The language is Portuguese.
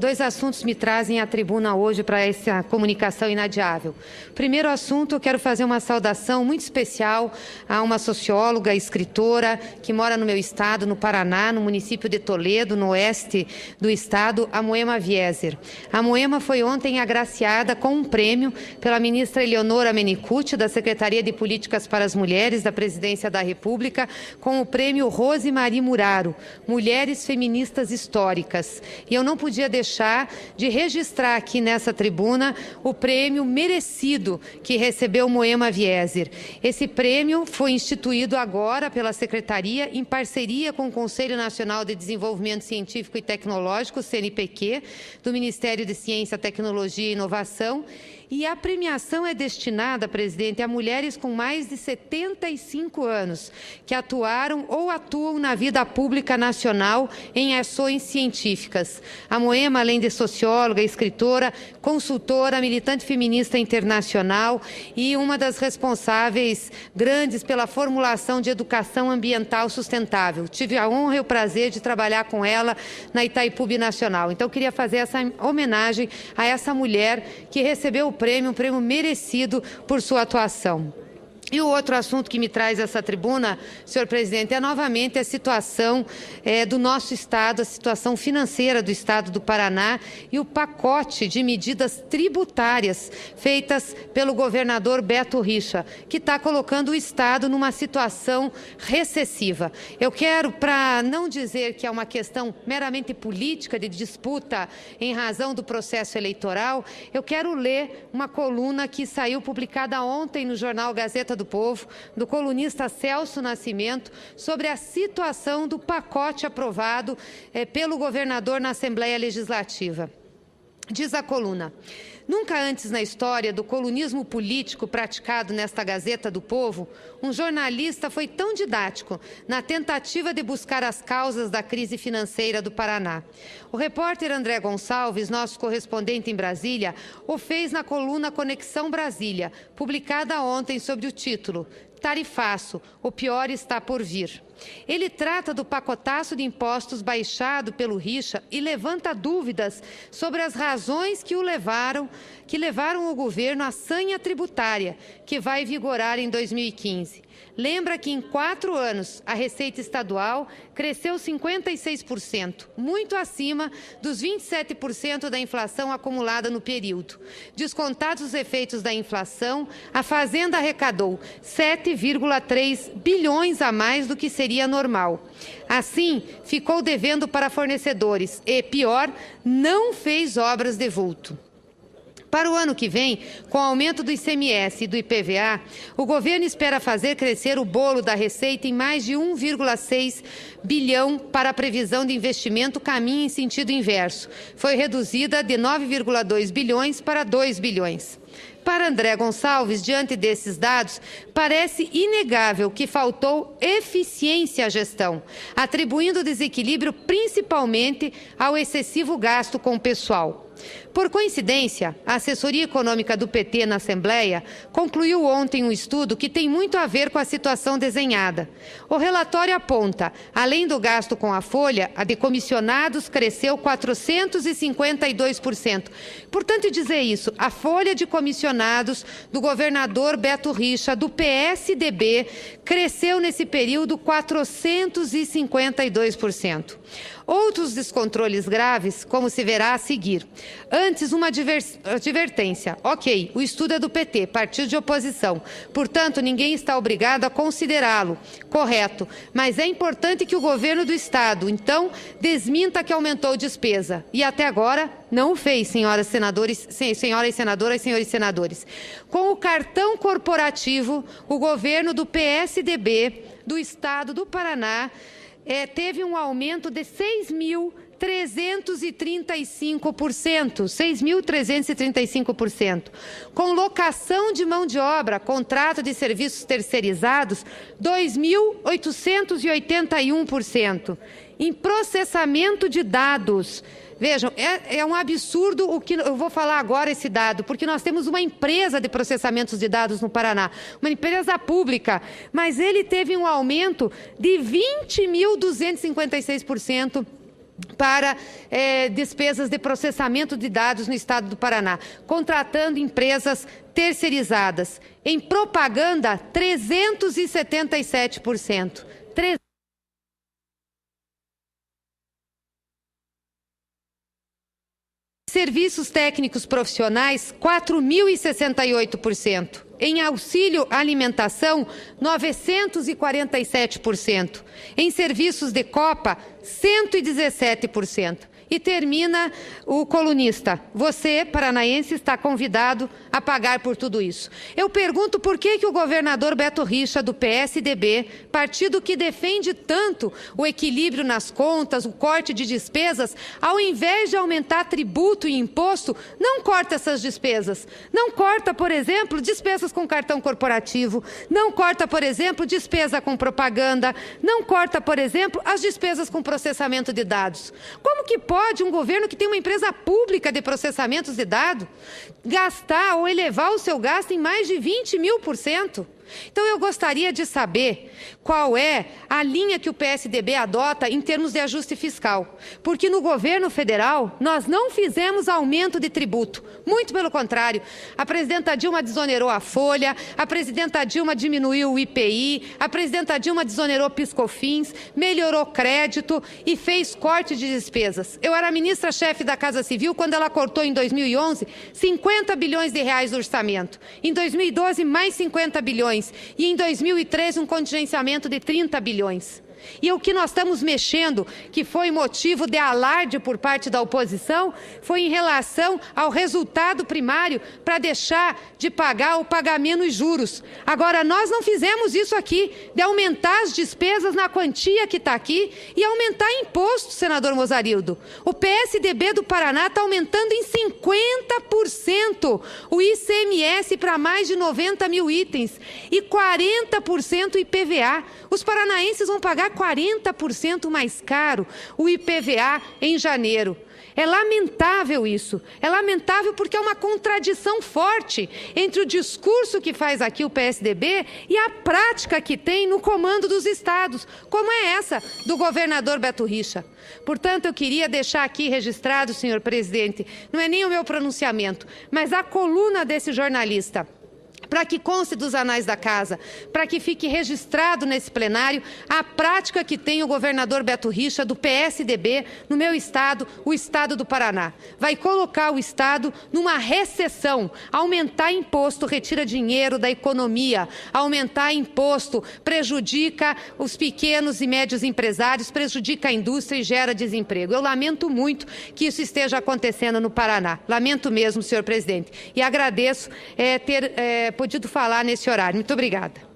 Dois assuntos me trazem à tribuna hoje para essa comunicação inadiável. Primeiro assunto, eu quero fazer uma saudação muito especial a uma socióloga, escritora, que mora no meu estado, no Paraná, no município de Toledo, no oeste do estado, a Moema Wieser. A Moema foi ontem agraciada com um prêmio pela ministra Eleonora Menniccucci, da Secretaria de Políticas para as Mulheres, da Presidência da República, com o prêmio Rose Marie Muraro, Mulheres Feministas Históricas. E eu não podia deixar de registrar aqui nessa tribuna o prêmio merecido que recebeu Moema Wieser. Esse prêmio foi instituído agora pela Secretaria em parceria com o Conselho Nacional de Desenvolvimento Científico e Tecnológico, CNPq, do Ministério de Ciência, Tecnologia e Inovação. E a premiação é destinada, presidente, a mulheres com mais de 75 anos, que atuaram ou atuam na vida pública nacional em ações científicas. A Moema, além de socióloga, escritora, consultora, militante feminista internacional e uma das responsáveis grandes pela formulação de educação ambiental sustentável. Tive a honra e o prazer de trabalhar com ela na Itaipu Binacional. Então, eu queria fazer essa homenagem a essa mulher que recebeu o prêmio, um prêmio merecido por sua atuação. E o outro assunto que me traz essa tribuna, senhor presidente, é novamente a situação do nosso estado, a situação financeira do estado do Paraná e o pacote de medidas tributárias feitas pelo governador Beto Richa, que está colocando o estado numa situação recessiva. Eu quero, para não dizer que é uma questão meramente política de disputa em razão do processo eleitoral, eu quero ler uma coluna que saiu publicada ontem no jornal Gazeta do Povo, do colunista Celso Nascimento, sobre a situação do pacote aprovado pelo governador na Assembleia Legislativa. Diz a coluna: nunca antes na história do colunismo político praticado nesta Gazeta do Povo, um jornalista foi tão didático na tentativa de buscar as causas da crise financeira do Paraná. O repórter André Gonçalves, nosso correspondente em Brasília, o fez na coluna Conexão Brasília, publicada ontem sob o título Tarifaço, o pior está por vir. Ele trata do pacotaço de impostos baixado pelo Richa e levanta dúvidas sobre as razões que levaram o governo à sanha tributária, que vai vigorar em 2015. Lembra que em 4 anos a receita estadual cresceu 56%, muito acima dos 27% da inflação acumulada no período. Descontados os efeitos da inflação, a Fazenda arrecadou 7,3 bilhões a mais do que seria normal. Assim, ficou devendo para fornecedores e, pior, não fez obras de vulto. Para o ano que vem, com o aumento do ICMS e do IPVA, o governo espera fazer crescer o bolo da receita em mais de 1,6 bilhão para a previsão de investimento caminha em sentido inverso. Foi reduzida de 9,2 bilhões para 2 bilhões. Para André Gonçalves, diante desses dados, parece inegável que faltou eficiência à gestão, atribuindo o desequilíbrio principalmente ao excessivo gasto com o pessoal. Por coincidência, a assessoria econômica do PT na Assembleia concluiu ontem um estudo que tem muito a ver com a situação desenhada. O relatório aponta, além do gasto com a folha, a de comissionados cresceu 452%. Portanto, dizer isso, a folha de comissionados do governador Beto Richa, do PSDB, cresceu nesse período 452%. Outros descontroles graves, como se verá a seguir. Antes, uma advertência. Ok, o estudo é do PT, partido de oposição. Portanto, ninguém está obrigado a considerá-lo. Correto. Mas é importante que o governo do Estado, então, desminta que aumentou despesa. E até agora não o fez, senhoras senadoras, senhores senadores. Com o cartão corporativo, o governo do PSDB do Estado do Paraná teve um aumento de 6.335%, 6.335%. Com locação de mão de obra, contrato de serviços terceirizados, 2.881%. Em processamento de dados, vejam, é um absurdo o que eu vou falar agora, esse dado, porque nós temos uma empresa de processamentos de dados no Paraná, uma empresa pública, mas ele teve um aumento de 20.256% para despesas de processamento de dados no Estado do Paraná, contratando empresas terceirizadas. Em propaganda, 377%. Serviços técnicos profissionais, 4.068%. Em auxílio alimentação, 947%. Em serviços de Copa, 117%. E termina o colunista: você, paranaense, está convidado a pagar por tudo isso. Eu pergunto por que o governador Beto Richa, do PSDB, partido que defende tanto o equilíbrio nas contas, o corte de despesas, ao invés de aumentar tributo e imposto, não corta essas despesas. Não corta, por exemplo, despesas com cartão corporativo, não corta, por exemplo, despesa com propaganda, não corta, por exemplo, as despesas com processamento de dados. Como que pode um governo que tem uma empresa pública de processamento de dados gastar ou elevar o seu gasto em mais de 20.000%? Então, eu gostaria de saber qual é a linha que o PSDB adota em termos de ajuste fiscal. Porque no governo federal, nós não fizemos aumento de tributo. Muito pelo contrário. A presidenta Dilma desonerou a folha, a presidenta Dilma diminuiu o IPI, a presidenta Dilma desonerou PiscoFins, melhorou crédito e fez corte de despesas. Eu era ministra-chefe da Casa Civil quando ela cortou em 2011 50 bilhões de reais do orçamento. Em 2012, mais 50 bilhões. E em 2013, um contingenciamento de 30 bilhões. E o que nós estamos mexendo, que foi motivo de alarde por parte da oposição, foi em relação ao resultado primário para deixar de pagar ou pagar menos juros. Agora, nós não fizemos isso aqui, de aumentar as despesas na quantia que está aqui e aumentar imposto, senador Mozarildo. O PSDB do Paraná está aumentando em 50% o ICMS para mais de 90 mil itens e 40% o IPVA. Os paranaenses vão pagar 40% mais caro o IPVA em janeiro. É lamentável isso. É lamentável porque é uma contradição forte entre o discurso que faz aqui o PSDB e a prática que tem no comando dos estados, como é essa do governador Beto Richa. Portanto, eu queria deixar aqui registrado, senhor presidente, não é nem o meu pronunciamento, mas a coluna desse jornalista, para que conste dos anais da casa, para que fique registrado nesse plenário a prática que tem o governador Beto Richa, do PSDB, no meu estado, o estado do Paraná. Vai colocar o estado numa recessão, aumentar imposto, retira dinheiro da economia, aumentar imposto, prejudica os pequenos e médios empresários, prejudica a indústria e gera desemprego. Eu lamento muito que isso esteja acontecendo no Paraná. Lamento mesmo, senhor presidente. E agradeço ter podido falar nesse horário. Muito obrigada.